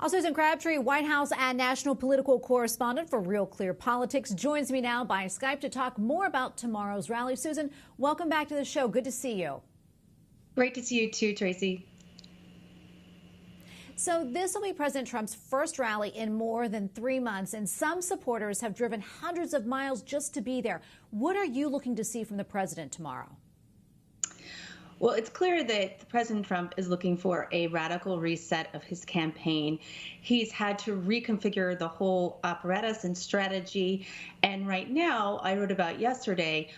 Well, Susan Crabtree, White House and national political correspondent for Real Clear Politics, joins me now by Skype to talk more about tomorrow's rally. Susan, welcome back to the show. Good to see you. Great to see you too, Tracy. So this will be President Trump's first rally in more than 3 months, and some supporters have driven hundreds of miles just to be there. What are you looking to see from the president tomorrow? Well, it's clear that President Trump is looking for a radical reset of his campaign. He's had to reconfigure the whole apparatus and strategy. And right now, I wrote about yesterday,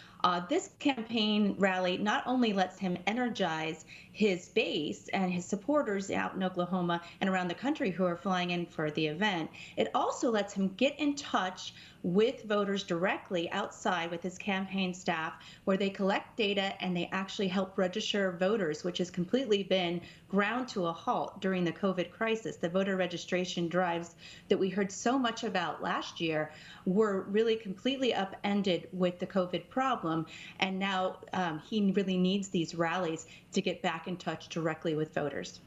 this campaign rally not only lets him energize his base and his supporters out in Oklahoma and around the country who are flying in for the event, it also lets him get in touch with voters directly outside with his campaign staff, where they collect data and they actually help register voters, which has completely been ground to a halt during the COVID crisis. The voter registration drives that we heard so much about last year were really completely upended with the COVID problem. And now he really needs these rallies to get back in touch directly with voters.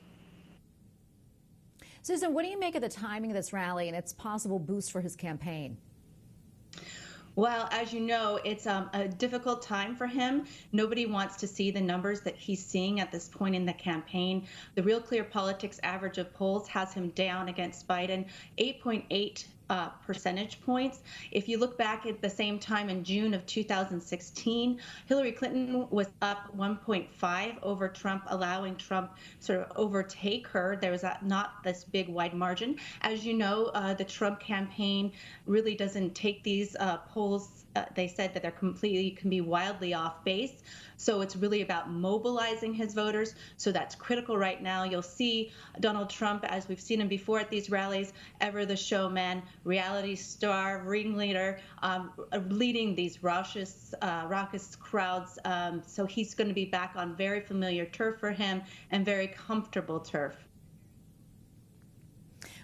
Susan, what do you make of the timing of this rally and its possible boost for his campaign? Well, as you know, it's a difficult time for him. Nobody wants to see the numbers that he's seeing at this point in the campaign. The RealClearPolitics average of polls has him down against Biden 8.8 percentage points. If you look back at the same time in June of 2016, Hillary Clinton was up 1.5 over Trump, allowing Trump sort of overtake her. There was not this big wide margin. As you know, the Trump campaign really doesn't take these polls. They said that they're can be wildly off base. So it's really about mobilizing his voters. So that's critical right now. You'll see Donald Trump, as we've seen him before at these rallies, ever the showman, reality star, ringleader, leading these raucous crowds. So he's going to be back on very familiar turf for him and very comfortable turf.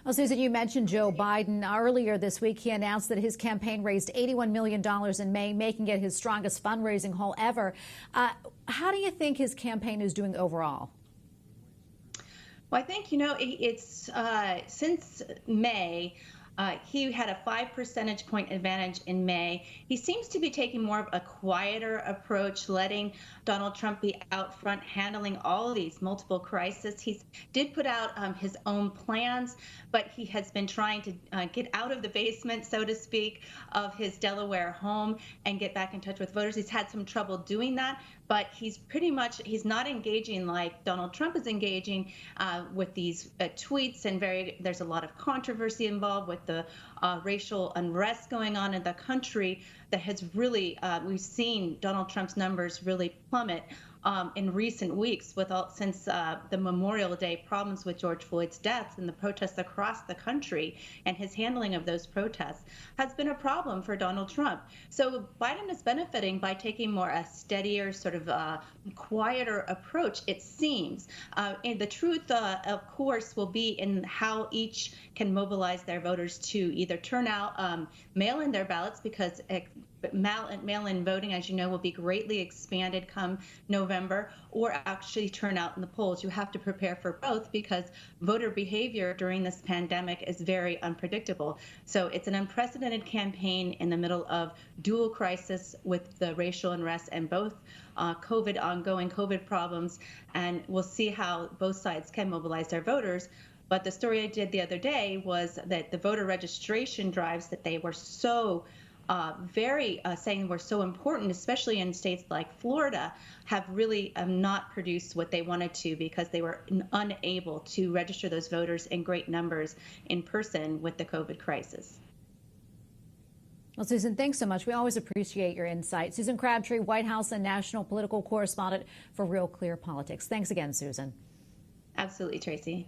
Well, Susan, you mentioned Joe Biden. Earlier this week, he announced that his campaign raised $81 million in May, making it his strongest fundraising haul ever. How do you think his campaign is doing overall? Well, I think, it's since May, he had a 5 percentage point advantage in May. He seems to be taking more of a quieter approach, letting Donald Trump be out front, handling all of these multiple crises. He did put out his own plans, but he has been trying to get out of the basement, so to speak, of his Delaware home and get back in touch with voters. He's had some trouble doing that, but he's not engaging like Donald Trump is engaging with these tweets, and there's a lot of controversy involved with the racial unrest going on in the country that has really, we've seen Donald Trump's numbers really plummet in recent weeks since the Memorial Day problems with George Floyd's death and the protests across the country, and his handling of those protests has been a problem for Donald Trump. So Biden is benefiting by taking more a steadier, sort of quieter approach, it seems. And the truth, of course, will be in how each can mobilize their voters to either turn out, mail in their ballots, because mail-in voting, as you know, will be greatly expanded come November, or actually turn out in the polls. You have to prepare for both because voter behavior during this pandemic is very unpredictable. So it's an unprecedented campaign in the middle of dual crisis with the racial unrest and both ongoing COVID problems. And we'll see how both sides can mobilize their voters. But the story I did the other day was that the voter registration drives that they were so saying were so important, especially in states like Florida, have really not produced what they wanted to because they were unable to register those voters in great numbers in person with the COVID crisis. Well, Susan, thanks so much. We always appreciate your insight. Susan Crabtree, White House and national political correspondent for Real Clear Politics. Thanks again, Susan. Absolutely, Tracy.